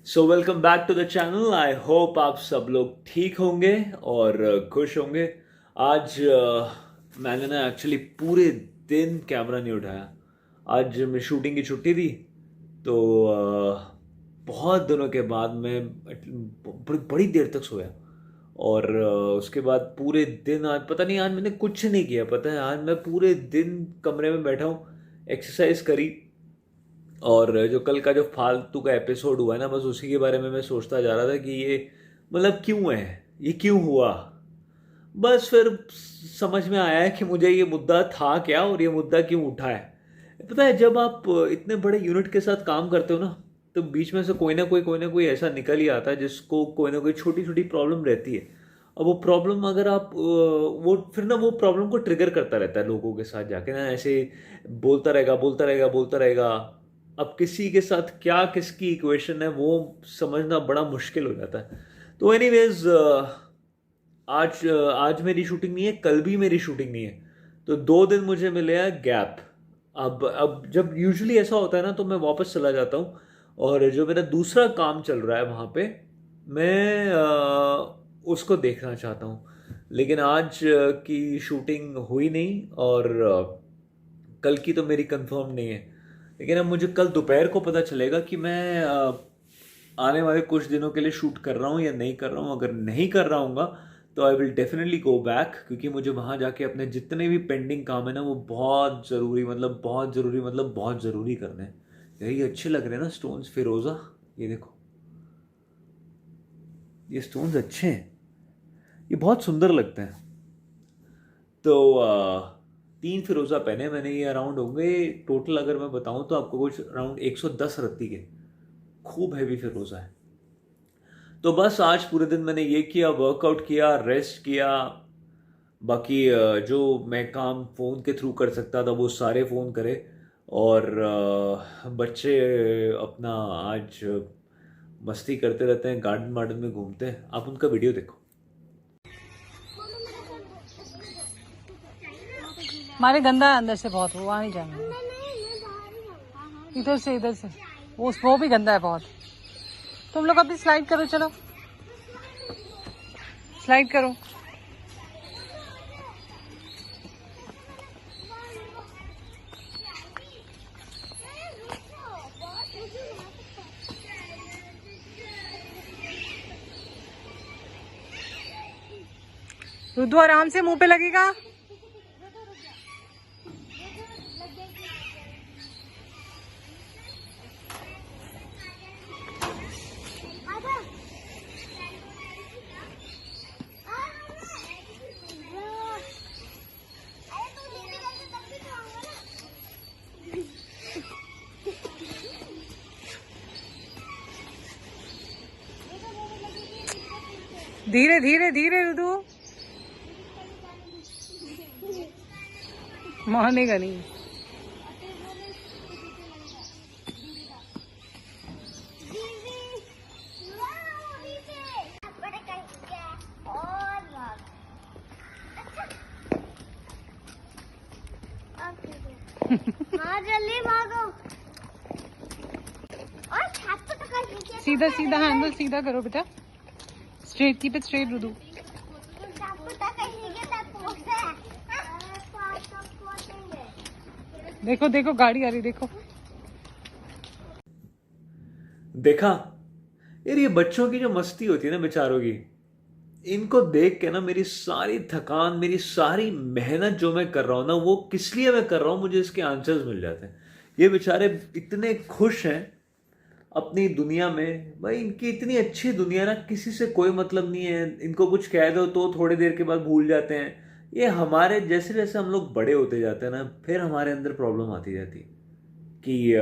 So welcome back to the channel. I hope आप सब लोग ठीक होंगे और खुश होंगे। आज मैंने ना एक्चुअली पूरे दिन कैमरा नहीं उठाया। आज मैं शूटिंग की छुट्टी थी तो बहुत दिनों के बाद मैं बड़ी बड़ी देर तक सोया। और उसके बाद पूरे दिन आज पता नहीं, आज मैंने कुछ नहीं किया। पता है, आज मैं पूरे दिन कमरे में बैठा हूँ, एक्सरसाइज करी। और जो कल का जो फालतू का एपिसोड हुआ है ना, बस उसी के बारे में मैं सोचता जा रहा था कि ये मतलब क्यों है, ये क्यों हुआ। बस फिर समझ में आया है कि मुझे ये मुद्दा था क्या और ये मुद्दा क्यों उठा है। पता है, जब आप इतने बड़े यूनिट के साथ काम करते हो ना, तो बीच में से कोई ना कोई ऐसा निकल ही आता है जिसको कोई ना कोई छोटी छोटी प्रॉब्लम रहती है। और वो प्रॉब्लम अगर आप वो फिर ना वो प्रॉब्लम को ट्रिगर करता रहता है लोगों के साथ जाके ना, ऐसे बोलता रहेगा। अब किसी के साथ क्या किसकी इक्वेशन है वो समझना बड़ा मुश्किल हो जाता है। तो एनीवेज, आज मेरी शूटिंग नहीं है, कल भी मेरी शूटिंग नहीं है। तो 2 दिन मुझे मिले हैं गैप। अब जब यूजुअली ऐसा होता है ना, तो मैं वापस चला जाता हूँ और जो मेरा दूसरा काम चल रहा है वहाँ पे मैं उसको देखना चाहता हूँ। लेकिन आज की शूटिंग हुई नहीं और कल की तो मेरी कंफर्म नहीं है। लेकिन अब मुझे कल दोपहर को पता चलेगा कि मैं आने वाले कुछ दिनों के लिए शूट कर रहा हूँ या नहीं कर रहा हूँ। अगर नहीं कर रहा हूँगा तो I will definitely go back, क्योंकि मुझे वहाँ जाके अपने जितने भी पेंडिंग काम है ना, वो बहुत ज़रूरी करने हैं। यही अच्छे लग रहे हैं ना स्टोन्स, फिरोज़ा। ये देखो, ये स्टोन्स अच्छे हैं, ये बहुत सुंदर लगते हैं। तो 3 फिरोज़ा पहने मैंने। ये अराउंड होंगे टोटल, अगर मैं बताऊं तो आपको, कुछ अराउंड 110 रत्ती के। खूब हैवी फिरोज़ा है। तो बस आज पूरे दिन मैंने ये किया, वर्कआउट किया, रेस्ट किया। बाकी जो मैं काम फ़ोन के थ्रू कर सकता था वो सारे फ़ोन करे। और बच्चे अपना आज मस्ती करते रहते हैं, गार्डन वार्डन में घूमते हैं। आप उनका वीडियो देखो। हमारे गंदा है अंदर से बहुत, वो वहाँ नहीं जाएंगे। इधर से वो भी गंदा है बहुत। तुम लोग अभी स्लाइड करो, चलो स्लाइड करो। रुद्दू आराम से, मुंह पे लगेगा। धीरे धीरे धीरे रुद्दू, मानेगा नहीं। जल्दी भागो। और सीधा सीधा हैंडल सीधा करो बेटा, straight, keep it straight Ruddu. देखो देखो गाड़ी आ रही, देखो। देखा यार, ये बच्चों की जो मस्ती होती है ना बेचारों की, इनको देख के ना मेरी सारी थकान, मेरी सारी मेहनत जो मैं कर रहा हूँ ना, वो किस लिए मैं कर रहा हूँ, मुझे इसके आंसर्स मिल जाते हैं। ये बेचारे इतने खुश हैं अपनी दुनिया में। भाई, इनकी इतनी अच्छी दुनिया ना, किसी से कोई मतलब नहीं है। इनको कुछ कह दो तो थोड़ी देर के बाद भूल जाते हैं। ये हमारे जैसे जैसे हम लोग बड़े होते जाते हैं ना, फिर हमारे अंदर प्रॉब्लम आती जाती है कि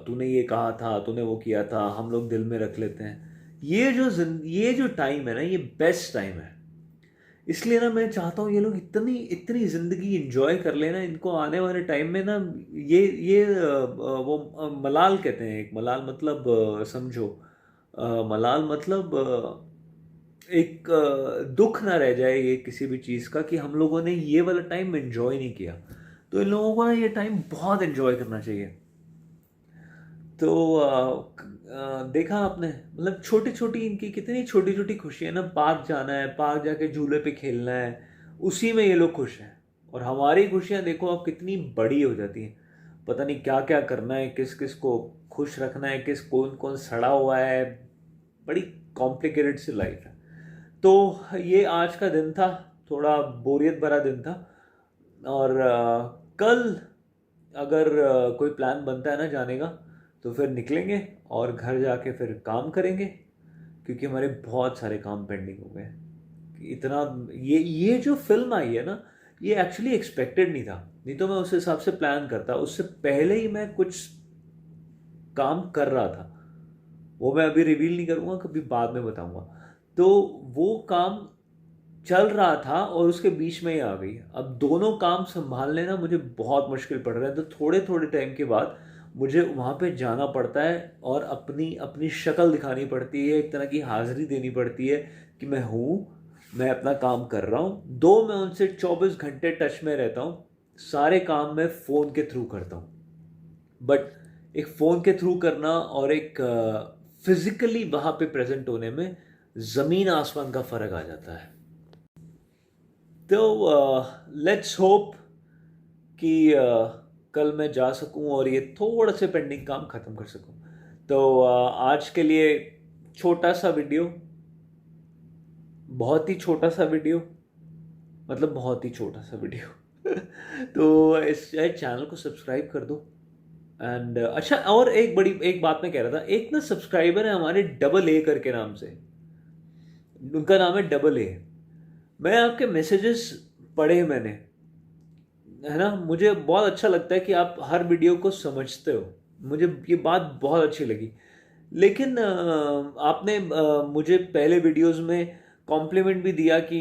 तूने ये कहा था, तूने वो किया था, हम लोग दिल में रख लेते हैं। ये जो टाइम है ना, ये बेस्ट टाइम है। इसलिए ना मैं चाहता हूँ ये लोग इतनी इतनी ज़िंदगी इंजॉय कर लेना। इनको आने वाले टाइम में ना, ये वो मलाल कहते हैं। एक मलाल मतलब समझो, मलाल मतलब एक दुख ना रह जाए ये किसी भी चीज़ का, कि हम लोगों ने ये वाला टाइम एंजॉय नहीं किया। तो इन लोगों को ना ये टाइम बहुत एंजॉय करना चाहिए। तो देखा आपने, मतलब छोटी छोटी इनकी कितनी छोटी छोटी खुशियाँ ना, पार्क जाना है, पार्क जाके झूले पे खेलना है, उसी में ये लोग खुश हैं। और हमारी खुशियाँ देखो अब कितनी बड़ी हो जाती हैं, पता नहीं क्या क्या करना है, किस किस को खुश रखना है, किस कौन कौन सड़ा हुआ है, बड़ी कॉम्प्लिकेटेड सी लाइफ है। तो ये आज का दिन था, थोड़ा बोरियत भरा दिन था। और कल अगर कोई प्लान बनता है ना जाने का, तो फिर निकलेंगे और घर जाके फिर काम करेंगे, क्योंकि हमारे बहुत सारे काम पेंडिंग हो गए। इतना ये जो फिल्म आई है ना, ये एक्चुअली एक्सपेक्टेड नहीं था, नहीं तो मैं उस हिसाब से प्लान करता। उससे पहले ही मैं कुछ काम कर रहा था, वो मैं अभी रिवील नहीं करूँगा, कभी बाद में बताऊँगा। तो वो काम चल रहा था और उसके बीच में ही आ गई। अब दोनों काम संभालने ना मुझे बहुत मुश्किल पड़ रहा है, तो थोड़े थोड़े टाइम के बाद मुझे वहाँ पे जाना पड़ता है और अपनी अपनी शक्ल दिखानी पड़ती है, एक तरह की हाजिरी देनी पड़ती है कि मैं हूँ, मैं अपना काम कर रहा हूँ। दो मैं उनसे 24 घंटे टच में रहता हूँ, सारे काम मैं फ़ोन के थ्रू करता हूँ। बट एक फ़ोन के थ्रू करना और एक फिजिकली वहाँ पे प्रेजेंट होने में ज़मीन आसमान का फ़र्क आ जाता है। तो लेट्स होप कि कल मैं जा सकूं और ये थोड़ा से पेंडिंग काम ख़त्म कर सकूं। तो आज के लिए छोटा सा वीडियो, बहुत ही छोटा सा वीडियो, मतलब बहुत ही छोटा सा वीडियो। तो इस चैनल को सब्सक्राइब कर दो। एंड अच्छा, और एक बात मैं कह रहा था, एक ना सब्सक्राइबर है हमारे डबल ए करके नाम से, उनका नाम है डबल ए। मैं आपके मैसेजेस पढ़े मैंने, है ना, मुझे बहुत अच्छा लगता है कि आप हर वीडियो को समझते हो, मुझे ये बात बहुत अच्छी लगी। लेकिन आपने मुझे पहले वीडियोस में कॉम्प्लीमेंट भी दिया कि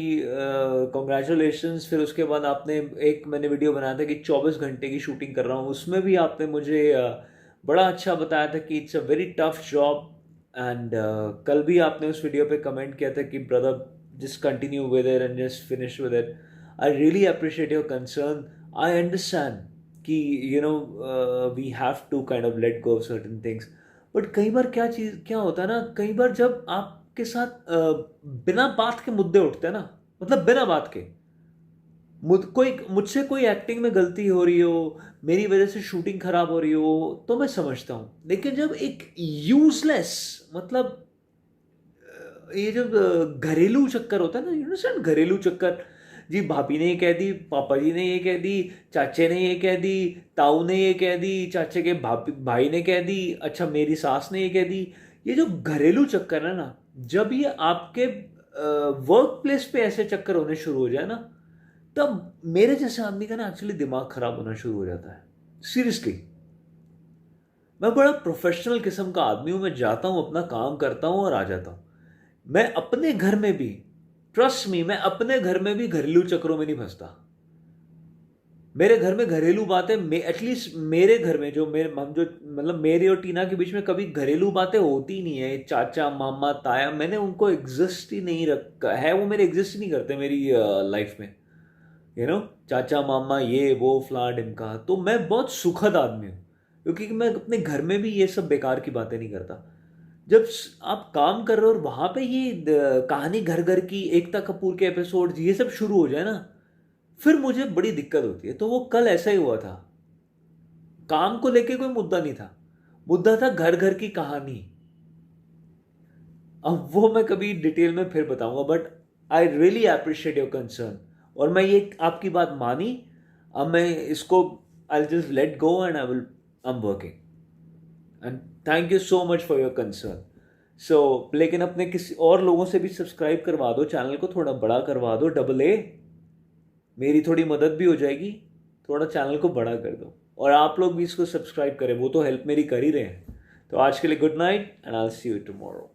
कॉन्ग्रेचुलेशंस, फिर उसके बाद आपने एक मैंने वीडियो बनाया था कि 24 घंटे की शूटिंग कर रहा हूँ, उसमें भी आपने मुझे बड़ा अच्छा बताया था कि it's a very tough job. And कल भी आपने उस वीडियो पे कमेंट किया था कि brother just continue with it and just finish with it. I really appreciate your concern. I understand कि we have to kind of let go of certain things. But कई बार क्या होता है ना, कई बार जब आपके साथ बिना बात के मुद्दे उठते हैं ना, मतलब बिना बात के मुझसे कोई एक्टिंग में गलती हो रही हो, मेरी वजह से शूटिंग खराब हो रही हो, तो मैं समझता हूँ। लेकिन जब एक यूजलेस, मतलब ये जो घरेलू चक्कर होता है ना, यू नो, घरेलू चक्कर, जी भाभी ने ये कह दी, पापा जी ने ये कह दी, चाचे ने ये कह दी, ताऊ ने ये कह दी, चाचे के भाई ने कह दी, अच्छा मेरी सास ने ये कह दी। ये जो घरेलू चक्कर है ना, जब ये आपके वर्क प्लेस पे ऐसे चक्कर होने शुरू हो जाए ना, तब मेरे जैसे आदमी का ना एक्चुअली दिमाग खराब होना शुरू हो जाता है। सीरियसली, मैं बड़ा प्रोफेशनल किस्म का आदमी हूं, मैं जाता हूं, अपना काम करता हूं और आ जाता हूं। मैं अपने घर में भी, ट्रस्ट मी, मैं अपने घर में भी घरेलू चक्रों में नहीं फंसता। मेरे घर में घरेलू बातें, एटलीस्ट मेरे घर में जो मेरे हम जो मतलब मेरे और टीना के बीच में कभी घरेलू बातें होती नहीं है। चाचा मामा ताया, मैंने उनको एग्जिस्ट ही नहीं रखा है, वो मेरे एग्जिस्ट ही नहीं करते मेरी लाइफ में। चाचा मामा ये वो फला ढिमका। तो मैं बहुत सुखद आदमी हूँ, क्योंकि मैं अपने घर में भी ये सब बेकार की बातें नहीं करता। जब आप काम कर रहे हो और वहां पे ये कहानी घर घर की, एकता कपूर के एपिसोड, ये सब शुरू हो जाए ना, फिर मुझे बड़ी दिक्कत होती है। तो वो कल ऐसा ही हुआ था, काम को लेके कोई मुद्दा नहीं था, मुद्दा था घर घर की कहानी। अब वो मैं कभी डिटेल में फिर बताऊंगा, but I really appreciate your concern. और मैं ये आपकी बात मानी, अब मैं इसको I just let go and I am working. And thank you so much for your concern. So लेकिन अपने किसी और लोगों से भी सब्सक्राइब करवा दो, चैनल को थोड़ा बड़ा करवा दो, डबल ए, मेरी थोड़ी मदद भी हो जाएगी, थोड़ा चैनल को बड़ा कर दो। और आप लोग भी इसको सब्सक्राइब करें, वो तो हेल्प मेरी कर ही रहे हैं। तो आज के लिए good night and I will see you tomorrow.